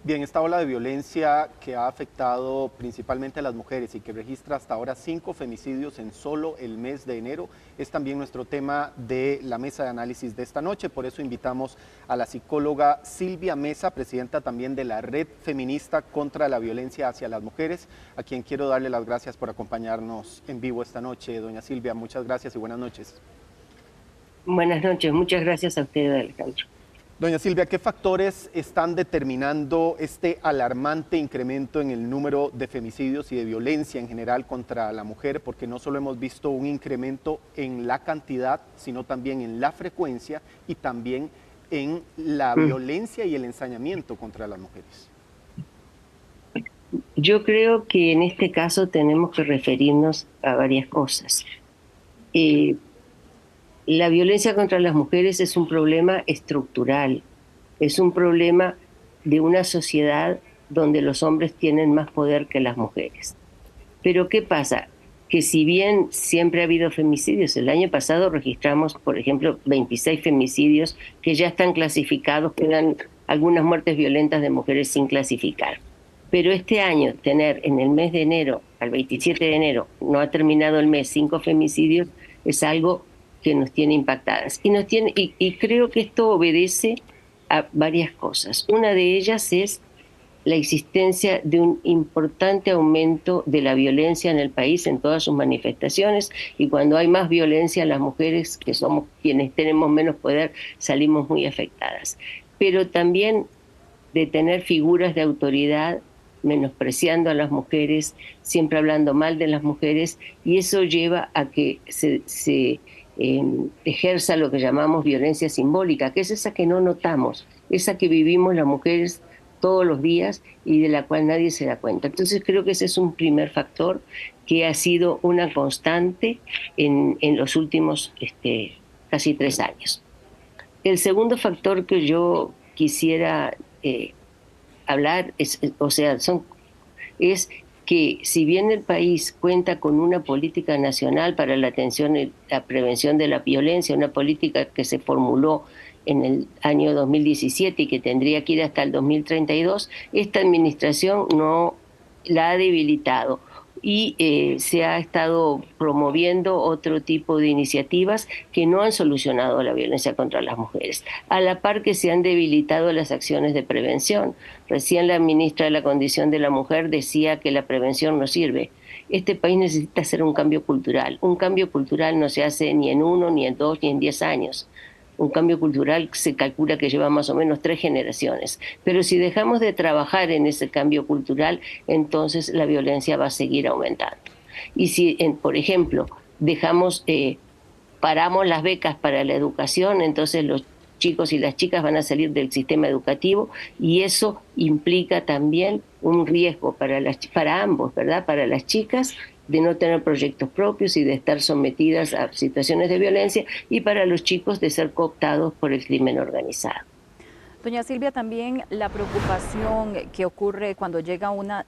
Bien, esta ola de violencia que ha afectado principalmente a las mujeres y que registra hasta ahora 5 femicidios en solo el mes de enero es también nuestro tema de la mesa de análisis de esta noche. Por eso invitamos a la psicóloga Silvia Mesa, presidenta también de la Red Feminista contra la Violencia hacia las Mujeres, a quien quiero darle las gracias por acompañarnos en vivo esta noche. Doña Silvia, muchas gracias y buenas noches. Buenas noches, muchas gracias a usted, Alejandro. Doña Silvia, ¿qué factores están determinando este alarmante incremento en el número de femicidios y de violencia en general contra la mujer? Porque no solo hemos visto un incremento en la cantidad, sino también en la frecuencia y también en la violencia y el ensañamiento contra las mujeres. Yo creo que en este caso tenemos que referirnos a varias cosas. La violencia contra las mujeres es un problema estructural, es un problema de una sociedad donde los hombres tienen más poder que las mujeres. Pero ¿qué pasa? Que si bien siempre ha habido femicidios, el año pasado registramos, por ejemplo, 26 femicidios que ya están clasificados, quedan algunas muertes violentas de mujeres sin clasificar. Pero este año tener en el mes de enero, al 27 de enero, no ha terminado el mes, 5 femicidios, es algo que nos tiene impactadas. Y creo que esto obedece a varias cosas. Una de ellas es la existencia de un importante aumento de la violencia en el país en todas sus manifestaciones, y cuando hay más violencia, las mujeres, que somos quienes tenemos menos poder, salimos muy afectadas. Pero también de tener figuras de autoridad menospreciando a las mujeres, siempre hablando mal de las mujeres, y eso lleva a que se ejerza lo que llamamos violencia simbólica, que es esa que no notamos, esa que vivimos las mujeres todos los días y de la cual nadie se da cuenta. Entonces creo que ese es un primer factor que ha sido una constante en los últimos casi 3 años. El segundo factor que yo quisiera hablar es que si bien el país cuenta con una política nacional para la atención y la prevención de la violencia, una política que se formuló en el año 2017 y que tendría que ir hasta el 2032, esta administración no la ha debilitado y se ha estado promoviendo otro tipo de iniciativas que no han solucionado la violencia contra las mujeres, a la par que se han debilitado las acciones de prevención. Recién la ministra de la Condición de la Mujer decía que la prevención no sirve. Este país necesita hacer un cambio cultural. Un cambio cultural no se hace ni en 1, ni en 2, ni en 10 años. Un cambio cultural se calcula que lleva más o menos 3 generaciones. Pero si dejamos de trabajar en ese cambio cultural, entonces la violencia va a seguir aumentando. Y si, por ejemplo, paramos las becas para la educación, entonces los chicos y las chicas van a salir del sistema educativo, y eso implica también un riesgo para ambos, ¿verdad? Para las chicas, de no tener proyectos propios y de estar sometidas a situaciones de violencia, y para los chicos de ser cooptados por el crimen organizado. Doña Silvia, también la preocupación que ocurre cuando llega una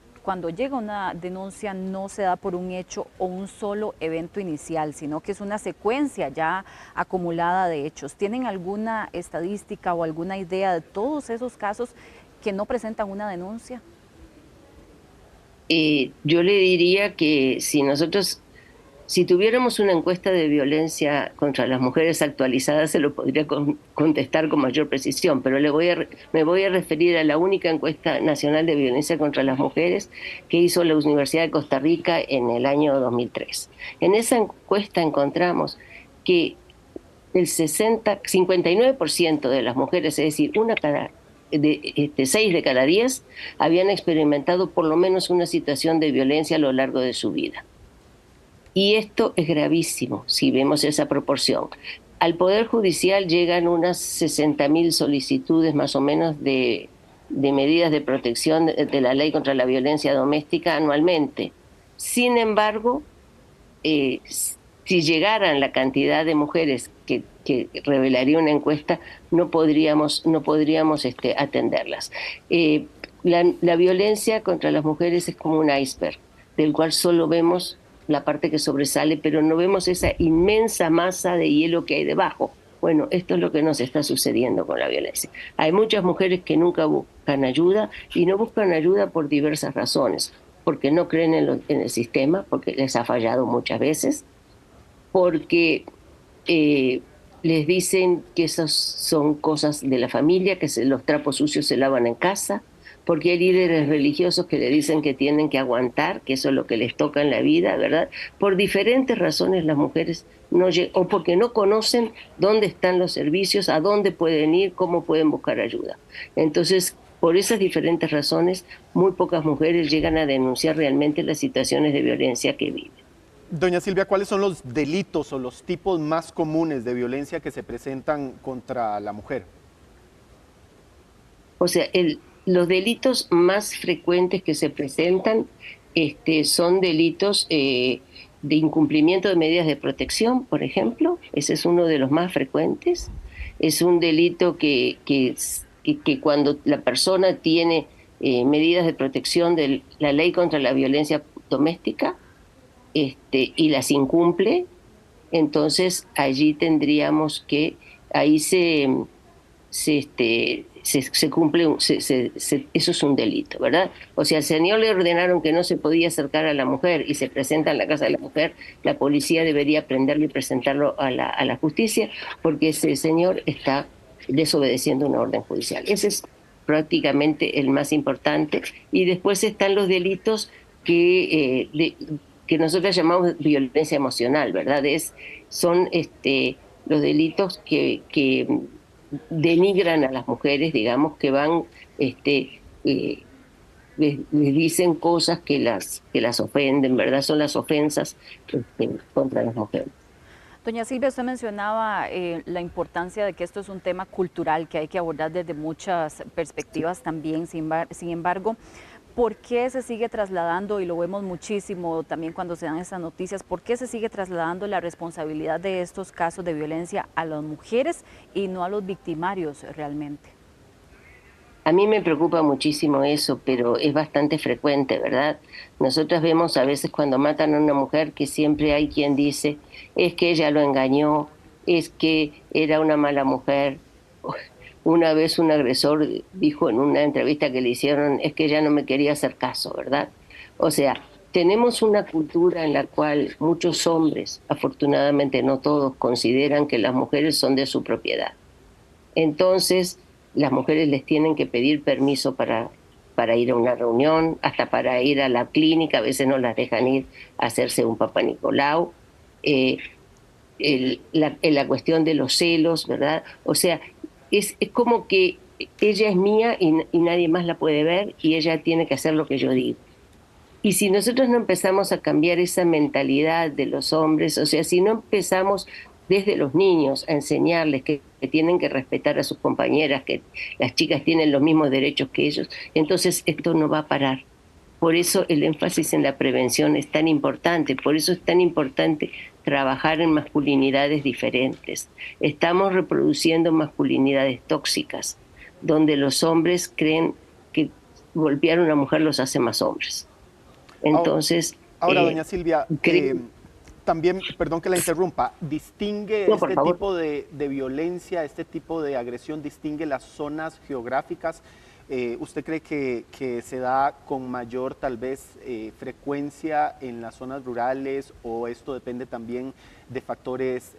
denuncia no se da por un hecho o un solo evento inicial, sino que es una secuencia ya acumulada de hechos. ¿Tienen alguna estadística o alguna idea de todos esos casos que no presentan una denuncia? Yo le diría que si tuviéramos una encuesta de violencia contra las mujeres actualizada, se lo podría contestar con mayor precisión, pero me voy a referir a la única encuesta nacional de violencia contra las mujeres que hizo la Universidad de Costa Rica en el año 2003. En esa encuesta encontramos que el 59% de las mujeres, es decir, 6 de cada 10, habían experimentado por lo menos una situación de violencia a lo largo de su vida. Y esto es gravísimo si vemos esa proporción. Al Poder Judicial llegan unas 60.000 solicitudes más o menos de medidas de protección de la ley contra la violencia doméstica anualmente. Sin embargo, si llegaran la cantidad de mujeres que revelaría una encuesta, no podríamos atenderlas. La violencia contra las mujeres es como un iceberg, del cual solo vemos la parte que sobresale, pero no vemos esa inmensa masa de hielo que hay debajo. Bueno, esto es lo que nos está sucediendo con la violencia. Hay muchas mujeres que nunca buscan ayuda y no buscan ayuda por diversas razones, porque no creen en el sistema, porque les ha fallado muchas veces, porque eh, les dicen que esas son cosas de la familia, que los trapos sucios se lavan en casa, porque hay líderes religiosos que le dicen que tienen que aguantar, que eso es lo que les toca en la vida, ¿verdad? Por diferentes razones las mujeres no llegan, o porque no conocen dónde están los servicios, a dónde pueden ir, cómo pueden buscar ayuda. Entonces, por esas diferentes razones, muy pocas mujeres llegan a denunciar realmente las situaciones de violencia que viven. Doña Silvia, ¿cuáles son los delitos o los tipos más comunes de violencia que se presentan contra la mujer? O sea, los delitos más frecuentes que se presentan son delitos de incumplimiento de medidas de protección, por ejemplo. Ese es uno de los más frecuentes. Es un delito que cuando la persona tiene medidas de protección de la ley contra la violencia doméstica y las incumple, entonces allí tendríamos que, ahí se cumple, eso es un delito, ¿verdad? O sea, al señor le ordenaron que no se podía acercar a la mujer y se presenta en la casa de la mujer, la policía debería prenderlo y presentarlo a la justicia, porque ese señor está desobedeciendo una orden judicial. Ese es prácticamente el más importante. Y después están los delitos que nosotros llamamos violencia emocional, ¿verdad? Son los delitos que denigran a las mujeres, digamos, que van, les dicen cosas que las ofenden, ¿verdad? Son las ofensas contra las mujeres. Doña Silvia, usted mencionaba la importancia de que esto es un tema cultural que hay que abordar desde muchas perspectivas también. Sin embargo, ¿por qué se sigue trasladando, y lo vemos muchísimo también cuando se dan estas noticias, por qué se sigue trasladando la responsabilidad de estos casos de violencia a las mujeres y no a los victimarios realmente? A mí me preocupa muchísimo eso, pero es bastante frecuente, ¿verdad? Nosotras vemos a veces cuando matan a una mujer que siempre hay quien dice, es que ella lo engañó, es que era una mala mujer. Una vez un agresor dijo en una entrevista que le hicieron, es que ella no me quería hacer caso, ¿verdad? O sea, tenemos una cultura en la cual muchos hombres, afortunadamente no todos, consideran que las mujeres son de su propiedad. Entonces, las mujeres les tienen que pedir permiso para ir a una reunión, hasta para ir a la clínica, a veces no las dejan ir a hacerse un Papá Nicolau. La cuestión de los celos, ¿verdad? O sea, es como que ella es mía y nadie más la puede ver y ella tiene que hacer lo que yo digo. Y si nosotros no empezamos a cambiar esa mentalidad de los hombres, o sea, si no empezamos desde los niños a enseñarles que tienen que respetar a sus compañeras, que las chicas tienen los mismos derechos que ellos, entonces esto no va a parar. Por eso el énfasis en la prevención es tan importante, por eso es tan importante trabajar en masculinidades diferentes. Estamos reproduciendo masculinidades tóxicas, donde los hombres creen que golpear a una mujer los hace más hombres. Entonces... Ahora doña Silvia, también, perdón que la interrumpa, distingue este tipo de violencia, este tipo de agresión, distingue las zonas geográficas. ¿Usted cree que se da con mayor, tal vez, frecuencia en las zonas rurales, o esto depende también de factores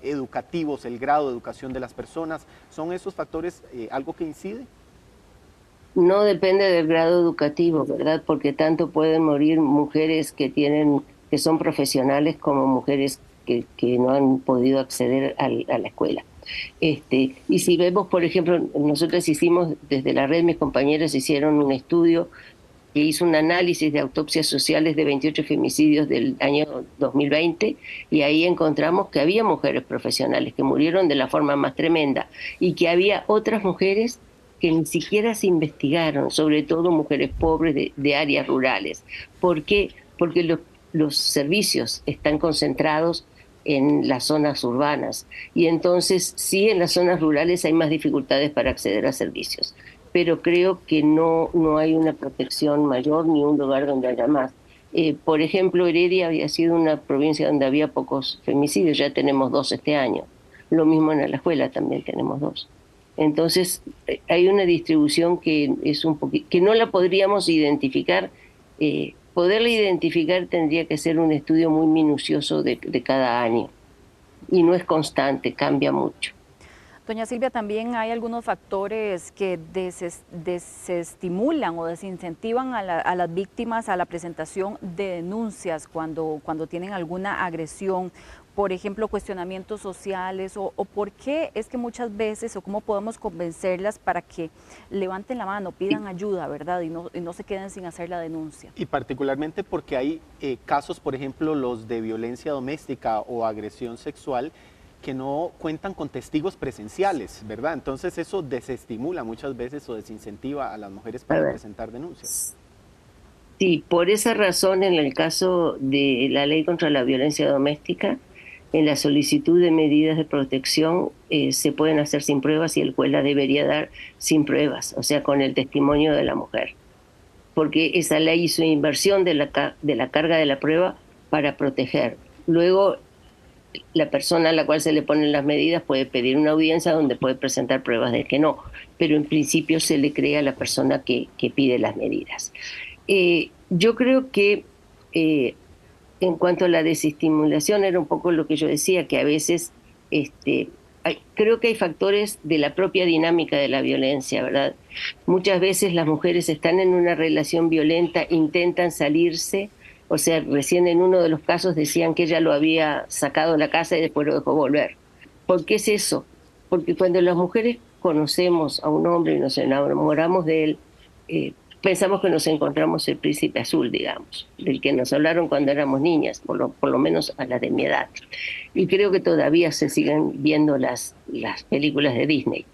educativos, el grado de educación de las personas? ¿Son esos factores algo que incide? No depende del grado educativo, ¿verdad? Porque tanto pueden morir mujeres que son profesionales como mujeres que no han podido acceder a la escuela. Y si vemos, por ejemplo, nosotros hicimos, desde la red, mis compañeros hicieron un estudio que hizo un análisis de autopsias sociales de 28 femicidios del año 2020, y ahí encontramos que había mujeres profesionales que murieron de la forma más tremenda y que había otras mujeres que ni siquiera se investigaron, sobre todo mujeres pobres de áreas rurales. ¿Por qué? Porque los servicios están concentrados en las zonas urbanas, y entonces sí, en las zonas rurales hay más dificultades para acceder a servicios, pero creo que no hay una protección mayor ni un lugar donde haya más. Por ejemplo, Heredia había sido una provincia donde había pocos femicidios, ya tenemos 2 este año. Lo mismo en la escuela, también tenemos 2. Entonces, hay una distribución que es que no la podríamos identificar. Poderla identificar tendría que ser un estudio muy minucioso de cada año. Y no es constante, cambia mucho. Doña Silvia, también hay algunos factores que desestimulan o desincentivan a las víctimas a la presentación de denuncias cuando tienen alguna agresión. Por ejemplo, cuestionamientos sociales o por qué es que muchas veces o cómo podemos convencerlas para que levanten la mano, pidan ayuda, ¿verdad? Y no se queden sin hacer la denuncia. Y particularmente porque hay casos, por ejemplo, los de violencia doméstica o agresión sexual, que no cuentan con testigos presenciales, ¿verdad? Entonces eso desestimula muchas veces o desincentiva a las mujeres para presentar denuncias. Sí, por esa razón, en el caso de la ley contra la violencia doméstica, en la solicitud de medidas de protección se pueden hacer sin pruebas y el juez la debería dar sin pruebas, o sea, con el testimonio de la mujer. Porque esa ley hizo inversión de la carga de la prueba para proteger. Luego, la persona a la cual se le ponen las medidas puede pedir una audiencia donde puede presentar pruebas de que no, pero en principio se le cree a la persona que pide las medidas. Yo creo que en cuanto a la desestimulación, era un poco lo que yo decía, que a veces creo que hay factores de la propia dinámica de la violencia, ¿verdad? Muchas veces las mujeres están en una relación violenta, intentan salirse. O sea, recién en uno de los casos decían que ella lo había sacado de la casa y después lo dejó volver. ¿Por qué es eso? Porque cuando las mujeres conocemos a un hombre y nos enamoramos de él, pensamos que nos encontramos el príncipe azul, digamos, del que nos hablaron cuando éramos niñas, por lo menos a las de mi edad. Y creo que todavía se siguen viendo las películas de Disney.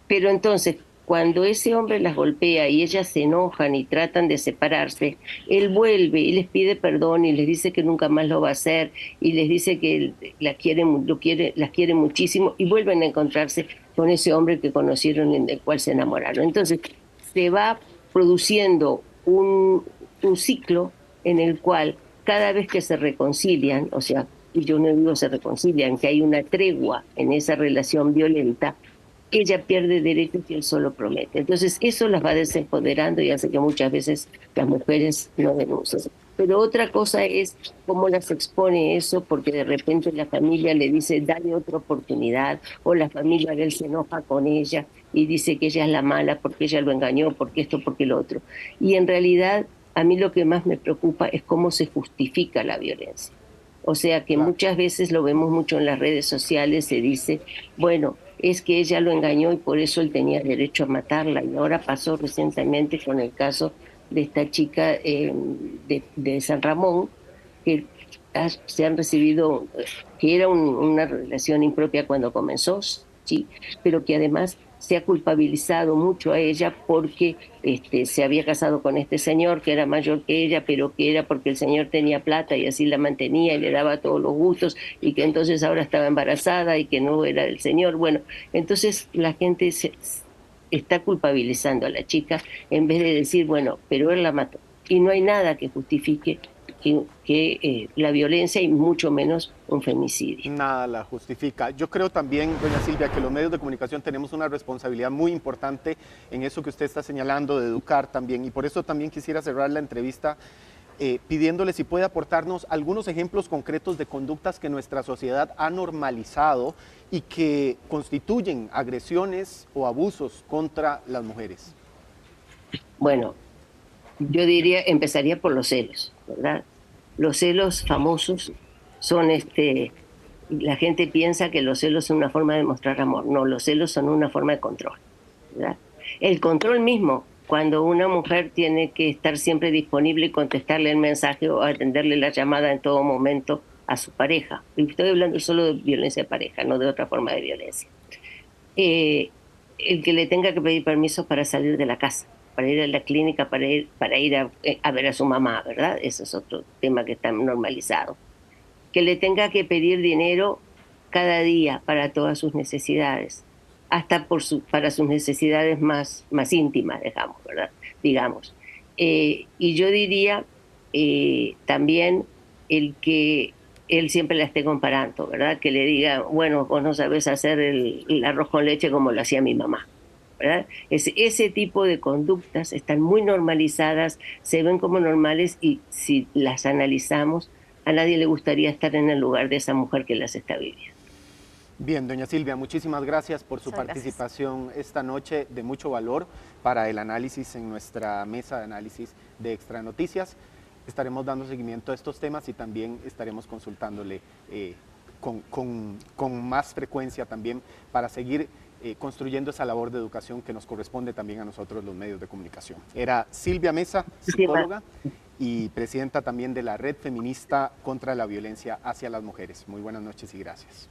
Pero entonces, cuando ese hombre las golpea y ellas se enojan y tratan de separarse, él vuelve y les pide perdón y les dice que nunca más lo va a hacer y les dice que las quiere muchísimo y vuelven a encontrarse con ese hombre que conocieron y del cual se enamoraron. Entonces, se va produciendo un ciclo en el cual cada vez que se reconcilian, o sea, y yo no digo se reconcilian, que hay una tregua en esa relación violenta, ella pierde derechos y él solo promete. Entonces eso las va desempoderando y hace que muchas veces las mujeres no denuncien. Pero otra cosa es cómo las expone eso, porque de repente la familia le dice, dale otra oportunidad, o la familia de él se enoja con ella y dice que ella es la mala porque ella lo engañó, porque esto, porque lo otro. Y en realidad a mí lo que más me preocupa es cómo se justifica la violencia. O sea que muchas veces lo vemos mucho en las redes sociales, se dice, bueno, es que ella lo engañó y por eso él tenía derecho a matarla. Y ahora pasó recientemente con el caso de esta chica de San Ramón, que se han recibido, que era una relación impropia cuando comenzó, sí, pero que además se ha culpabilizado mucho a ella porque se había casado con este señor que era mayor que ella, pero que era porque el señor tenía plata y así la mantenía y le daba todos los gustos y que entonces ahora estaba embarazada y que no era del señor. Bueno, entonces la gente está culpabilizando a la chica en vez de decir, bueno, pero él la mató. Y no hay nada que justifique que la violencia y mucho menos un femicidio. Nada la justifica. Yo creo también, doña Silvia, que los medios de comunicación tenemos una responsabilidad muy importante en eso que usted está señalando, de educar también. Y por eso también quisiera cerrar la entrevista pidiéndole si puede aportarnos algunos ejemplos concretos de conductas que nuestra sociedad ha normalizado y que constituyen agresiones o abusos contra las mujeres. Bueno, yo diría, empezaría por los celos, ¿verdad? Los celos famosos son la gente piensa que los celos son una forma de mostrar amor. No, los celos son una forma de control, ¿verdad? El control mismo, cuando una mujer tiene que estar siempre disponible y contestarle el mensaje o atenderle la llamada en todo momento a su pareja. Y estoy hablando solo de violencia de pareja, no de otra forma de violencia. El que le tenga que pedir permiso para salir de la casa, para ir a la clínica, para ir a ver a su mamá, ¿verdad? Ese es otro tema que está normalizado. Que le tenga que pedir dinero cada día para todas sus necesidades, hasta para sus necesidades más íntimas, digamos. Y yo diría también el que él siempre la esté comparando, ¿verdad? Que le diga, bueno, vos no sabés hacer el arroz con leche como lo hacía mi mamá, ¿verdad? Ese tipo de conductas están muy normalizadas, se ven como normales y si las analizamos, a nadie le gustaría estar en el lugar de esa mujer que las está viviendo. Bien, doña Silvia, muchísimas gracias por su participación esta noche, de mucho valor para el análisis en nuestra mesa de análisis de Extra Noticias. Estaremos dando seguimiento a estos temas y también estaremos consultándole con más frecuencia también para seguir construyendo esa labor de educación que nos corresponde también a nosotros los medios de comunicación. Era Silvia Mesa, psicóloga y presidenta también de la Red Feminista contra la Violencia hacia las Mujeres. Muy buenas noches y gracias.